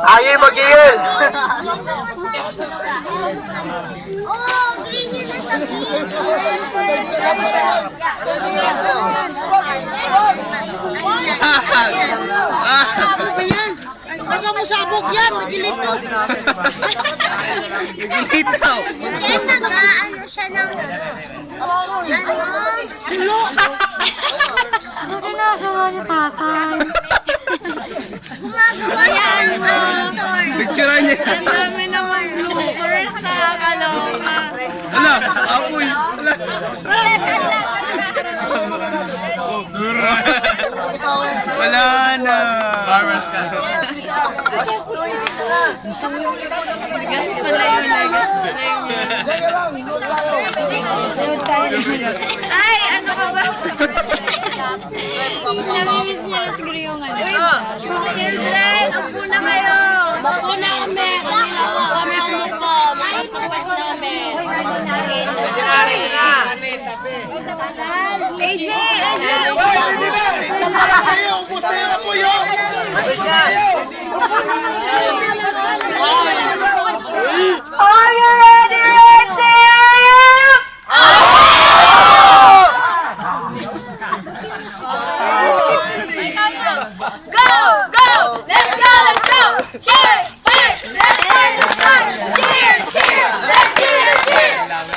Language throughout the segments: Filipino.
Ayaw mag-iil! Oh, green yun na sa Ano ba yan? Baka mo sabog yan, nagilito. Nagilito. Hindi, nag-ano siya ng... Ano? Sulo. Ano ginagawa ni Tatay? Gumagawa siya ng monitor. Picturean niya. Ang dami naman bloopers na kaloka. Hala, apoy. Hala. Wala na. Farmers ka. Gas pala yun, gas pala yun. Ay, ano ka ba? Namimiss niya na siguro yung ano. Children, upo na kayo. Upo na kami. Kanina po kami umupo. Makatupad na kami. AJ! Are you ready, Go! Go! Let's go! Let's go! Cheer! Cheer! Let's cheer! Let's cheer! Cheer! Cheer! Let's cheer! Let's cheer!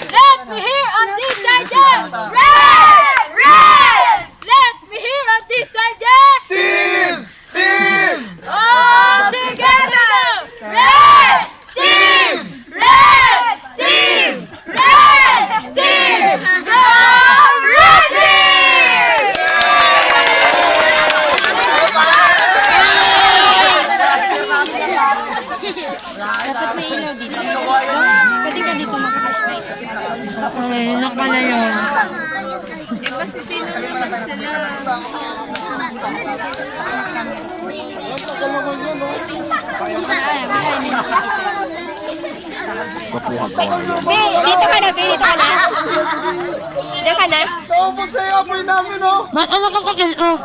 Let me hear on this side, yeah! Red! Red! Let me hear on this side, yeah! Team! Team! All together! Red! Team! Red! Team! Red! Team! Go! Ready! Dapat may ilaw dito. Pwede ka dito mag-flex. Ay, naka na yun. Di ba si Sino naman sila? Dito ka na, dito ka na. Dito ka na. Tapos sa'yo, apoy namin, oh! Ano ka kakil? Oh.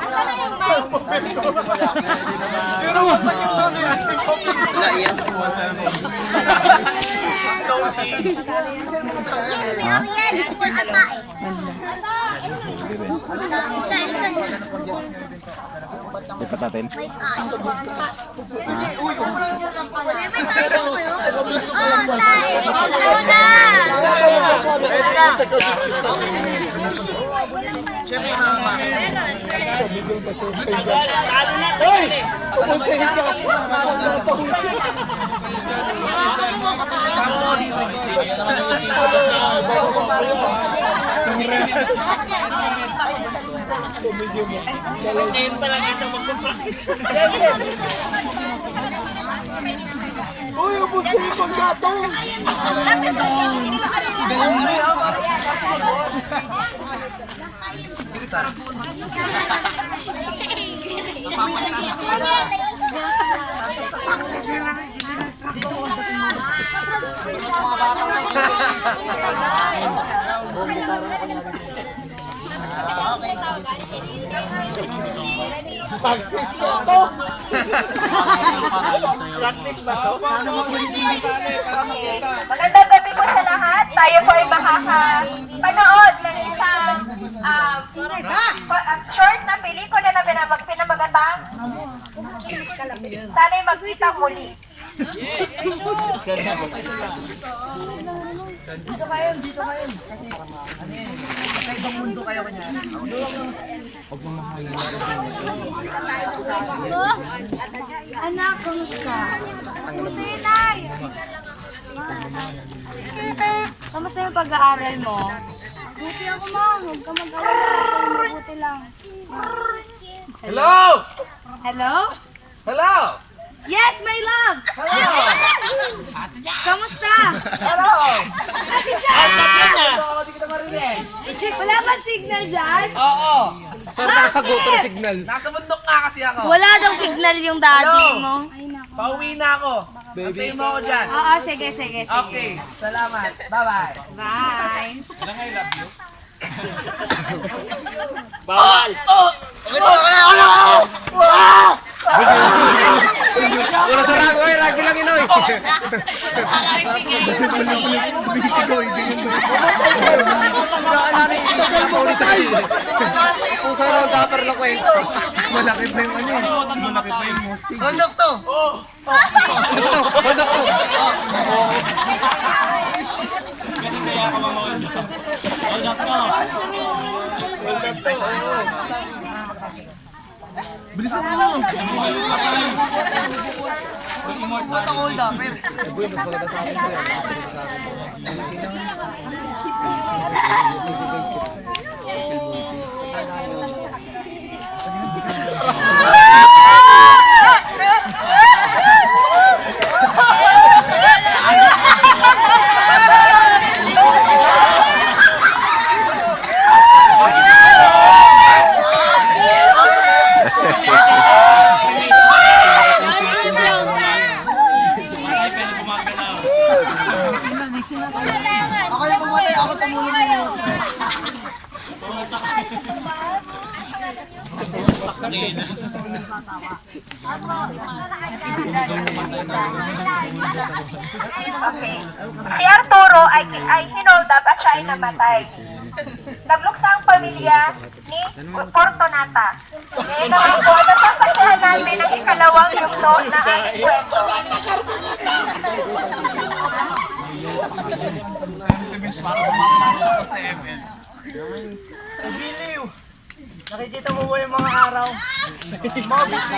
Pero masakit daw ni ating Lipat natin. Ngayon pa lang ito magpapractice. Uy, ubos ko yung paggatong! Practice ko to! Practice ba to? Magandang gabi po sa lahat. Tayo po ay makakapanood ng isang short na pelikula na pinamagatang Sana'y Magkita Muli. Anak, kumusta? Nay! Kamusta yung pag-aaral mo? Buti ako, ma'am. Huwag ka mag-aaral. Mabuti lang. Hello! Hello? Hello! Yes, my love! Hello! Kamusta? Hello! Ate Chan! Wala ba signal dyan? Oo! Sir, nakasagot na signal. Nasa bundok nga kasi ako. Wala daw signal yung daddy mo. Pauwi na ako. Antayin mo ako dyan. Oo, sige, sige, sige. Okay, salamat. Bye-bye. Bye. Bawal! Wala sa rango, lagi lang inoy. Kung saan ang dapper na kwento. Mas malaki pa yung ano eh. Mas malaki pa yung mosting. Bundok to. Bundok to. Bilisan mo. Ito hold up. Ako yung pumatay, ako tumulong niyo. Okay. Si Arturo ay hinold up at siya ay namatay. Nagluksa ang pamilya ni Fortunata. Ngayon naman po, nasasaksihan natin ang ikalawang yugto na ating kwento. Nakikita mo ba yung mga araw?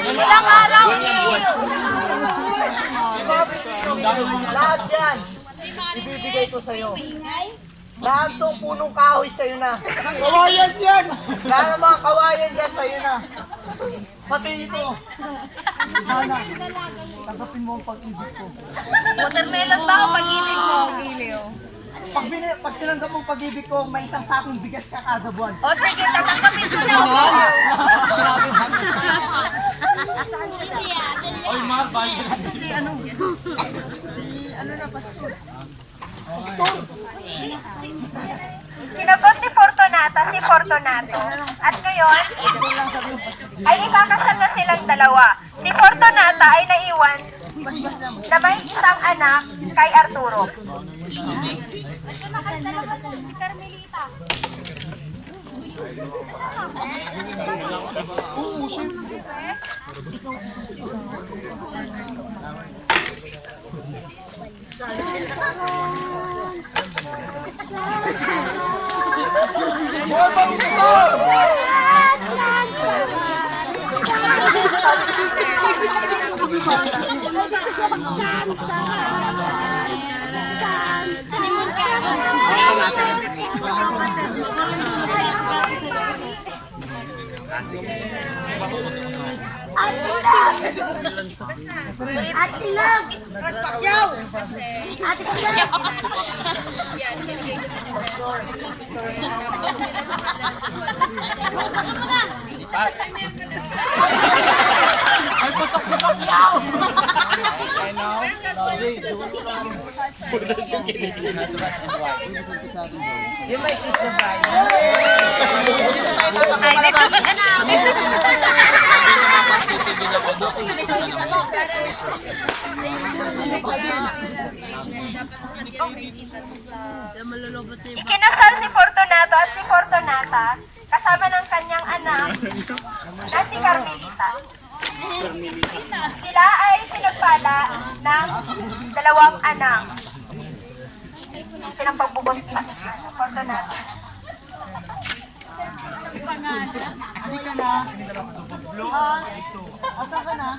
Ilang araw Lahat yan, ibibigay ko sa'yo. Lahat ng punong kahoy sa'yo na. Kawayan yan! Lahat ng mga kawayan yan sa'yo na. Pati ito. Sana, tanggapin mo ang pag-ibig ko. Watermelon ba o pag-ibig mo, Gilio? Pag tinanggap mo ang pag-ibig ko, may isang sakong bigas ka kada buwan. O sige, tatanggapin ko na. Oy, mabal. Sinagot ni Fortunata si Fortunato. At ngayon, ay ikakasal na silang dalawa. Si Fortunata ay naiwan na may isang anak kay Arturo. Atilog! Mas pakyaw! Atilog! Yung may Christmas tayo. Ikinasal si Fortunato at si Fortunata kasama ng kanyang anak na si Carmelita. Sila ay pinagpala ng dalawang anak. Silang pagbubuntis sa Fortunato. Halika na. Asa ka na?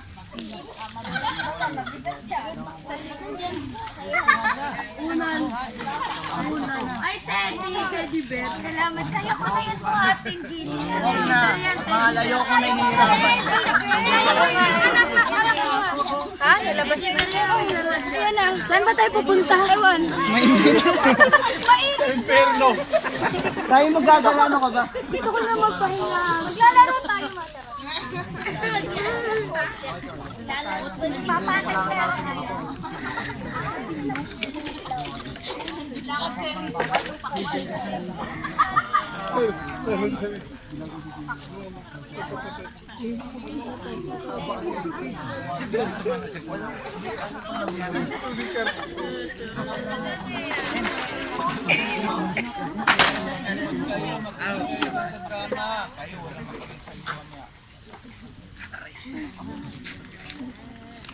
Ay, Teddy Bear. Salamat kayo ko na yun po ating gini. Huwag na. Mahalayo ko na hinihirapan. Ha? Nalabas na. Ayan na. Saan ba tayo pupunta? Ewan. Inferno. Tayo magagala ka ba? Dito ko na magpahinga. Maglalaro tayo, mata. Lalaro tayo. Papatag na.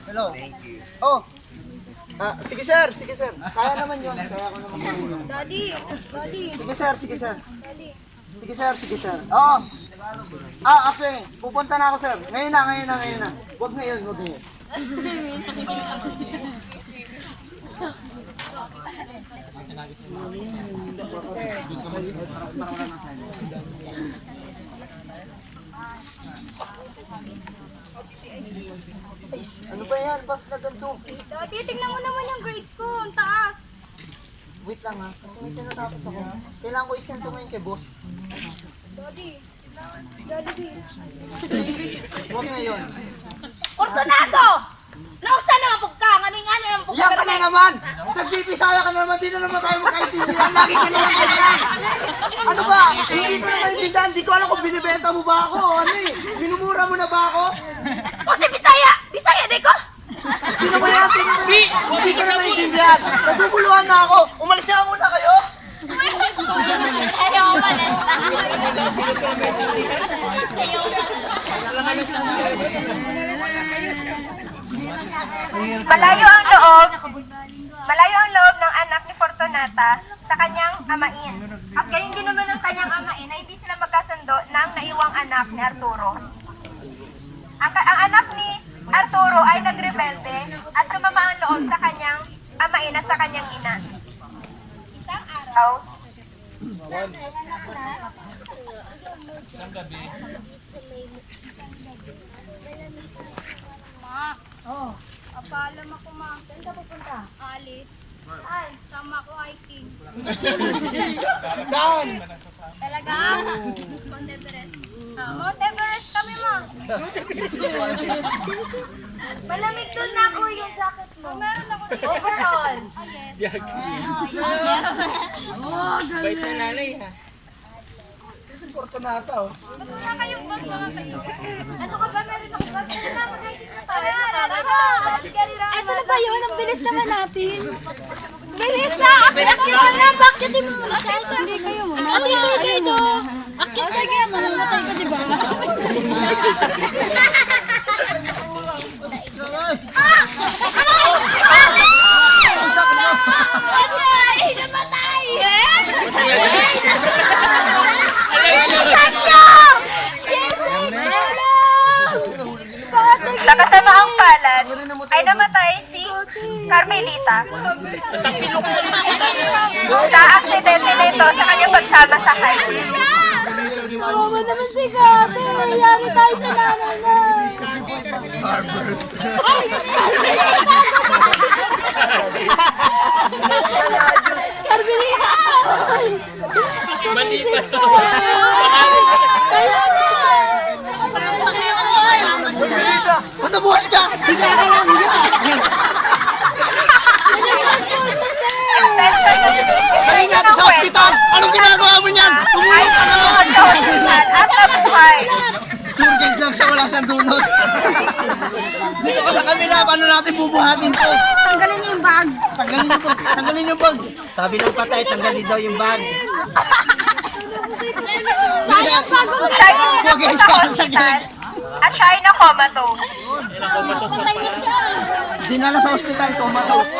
Hello. Oh. Sige sir, sige sir. Kaya naman yun. Kaya ako naman yun. Daddy. Sige sir, sige sir. Daddy. Sige sir, sige sir. Oo. Actually, pupunta na ako sir. Ngayon na. Huwag ngayon. Ay, ano ba yan? Ba't na ganito? Daddy, tingnan mo naman yung grades ko. Ang taas. Wait lang ha, kasi may tinatapos ako. Kailangan ko isend to ngayon kay boss. Daddy. Daddy. Huwag ngayon. Fortunato! Nausa naman pagka. Nga naman pagka. Yan ka na naman! Nagpipisaya ka na naman, di na naman tayo magkaintindihan. Lagi ka na lang ganyan. Ano ba? Hindi ko na maintindihan. Hindi ko alam kung binibenta mo ba ako. Ano eh? Minumura mo na ba ako? O si Bisaya! Bisaya, di ko! Sino mo yan? Hindi ko na maintindihan. Naguguluhan na ako. Umalis na muna kayo. Ayaw umalis na. Malayo ang loob ng anak ni Fortunata sa kanyang amain. At gayon din naman ng kanyang amain na hindi sila magkasundo ng naiwang anak ni Arturo. Ang anak ni Arturo ay nagrebelde at sumama ang loob sa kanyang amain at sa kanyang ina. Isang araw, Oh, apalam ako, ma. Saan ka pupunta? Alis. Ay, sama ko hiking. Saan? Talaga? Mount Everest. Mount Everest kami, ma. Malamig doon na ako yung jacket mo. Meron ako dito. Overall. Ah, yes. Yes. Oh, Bait na nanay ha. Fortunata oh. ba't wala kayong bag, mga kayo? Ano ka ba? Meron ako bag. Ano na, mag-hiking na tayo. Ito na ba yun? Ang bilis naman natin. Bilis na! Akit mo na! Bakit mo muna? Hindi kayo muna. Akit mo dito! Akit mo! Sige, malamatay ka diba? Ay! Namatay! Ay! Bilisan niyo! sa kasamaang palad ay namatay si Carmelita. Sa aksidente nito sa kanyang pagsama sa hiking. Mama naman si Kate! Yari tayo sa nanay na! Ay! Carmelita! Mali pa to. Carmelita! Matabuhay ka! Higa ka lang! Dali natin sa ospital! Anong ginagawa mo niyan? Tumulong ka naman! At nabuhay. Tour guide lang siya, wala siyang dunot. Dito ka sa kamila, paano natin bubuhatin to? Tanggalin niyo yung bag. Tanggalin yung bag. Sabi ng patay, tanggalin daw yung bag. Sayang bago mo! Siya ay dinala sa ospital at siya ay na-comatose. Patay na siya! Dinala sa ospital, comatose.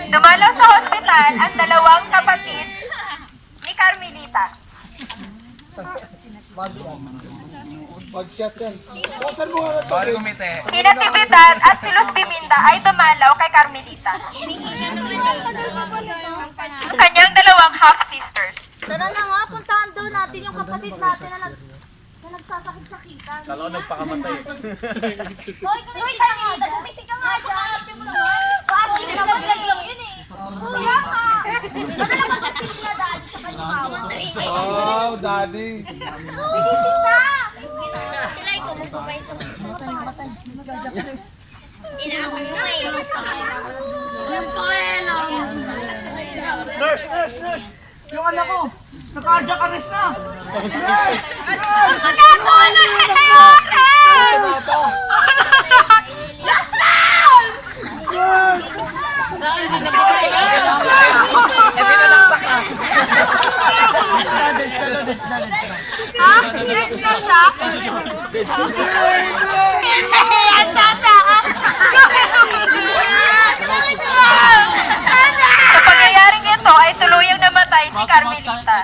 Dumalaw sa ospital ang dalawang kapatid ni Carmelita. Mag-shot yan. Saan mo nga Sorry kumite. Sina Tibidad at si Luz Biminda ay dumalaw kay Carmelita. Ang kanyang dalawang half-sisters. Tara na nga, puntahan daw natin yung kapatid natin na nagsasakit-sakitan. Kala ko nagpakamatay. Hoy, Carmelita, gumising ka nga dyan. Ate mo naman. Kasi naman lang yun eh. Kuya ka! Oh, daddy. Nagising na! Sila ikaw magpapay sa matay. Inaasan mo eh. Ang pakailan. Nurse! Yung anak ko, naka-cardiac arrest na! Ano ako na nangyayari? Ha? Next na siya? Ang tata! Sa pangyayaring ito ay tuluyang namatay si Carmelita.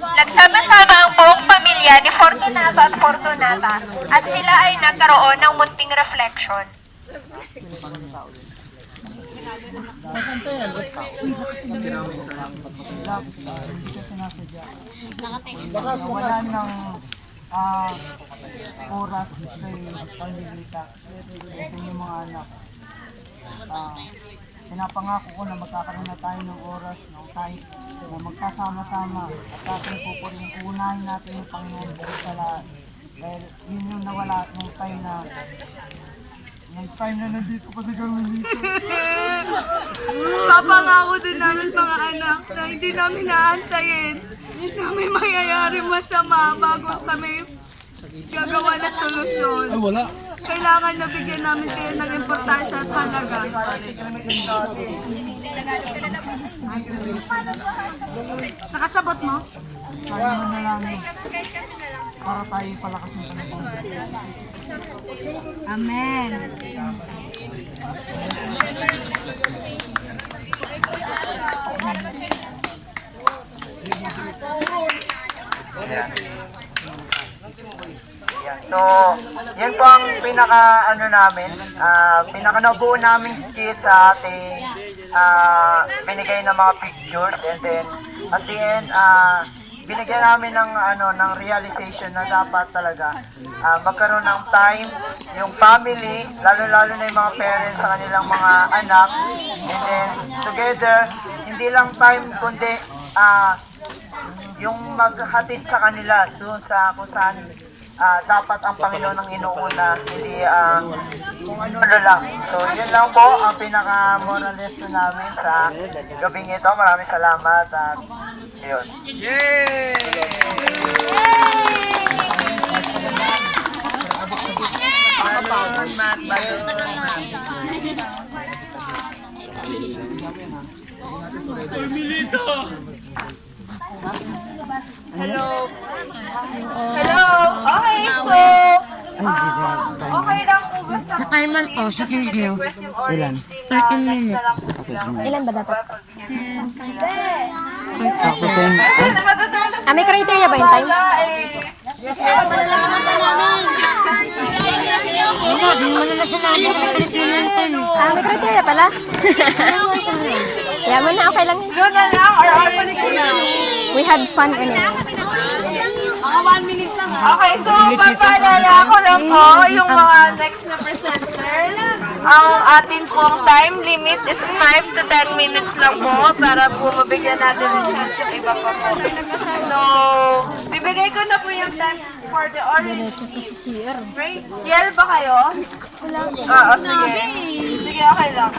Nagsama-sama ang buong pamilya ni Fortunato at Fortunata at sila ay nagkaroon ng munting reflection. Baka wala ng oras kay Carmelita sa inyong mga anak. Pinapangako ko na magkakaroon na tayo ng oras kahit na magkasama-sama at ating pupulong unahin natin yung Panginoon bukod sa lahat. Dahil yun yung nawala nung time na nandito pa si Carmelita. Papangako din namin mga anak na hindi namin naantayin na may mangyayari masama bago kami gagawa ng solusyon. Ay, wala. Kailangan na bigyan namin kayo ng importansya at halaga. Nakasabot mo? Tayo na lang para tayo palakas ng Panginoon. Amen. So, yun po ang pinaka nabuo naming skit sa ating binigay na mga pictures, and then at the end binigyan namin ng realization na dapat talaga magkaroon ng time yung family, lalo na yung mga parents sa kanilang mga anak, and then together, hindi lang time kundi yung maghatid sa kanila doon sa kung saan dapat ang Panginoon ang inuuna, hindi kung ano lang. So, yun lang po ang pinaka-moral lesson namin sa gabing ito. Maraming salamat at yun. Hello. Okay, so okay lang po ba sa Timer po, sa video. request yung orange din 13 minutes. Ilan ba dapat? Sakto 10. May criteria ba yung time? May criteria pala? Yaman na, okay lang. We had fun anyway. Okay, so papaalala ko lang po yung mga next na presenters. Ang atin pong time limit is 5 to 10 minutes lang po para po mabigyan natin ng chance yung iba pa po. So, bibigay ko na po yung time for the orange team. Right? Yell ba kayo? Sige. Sige, okay lang.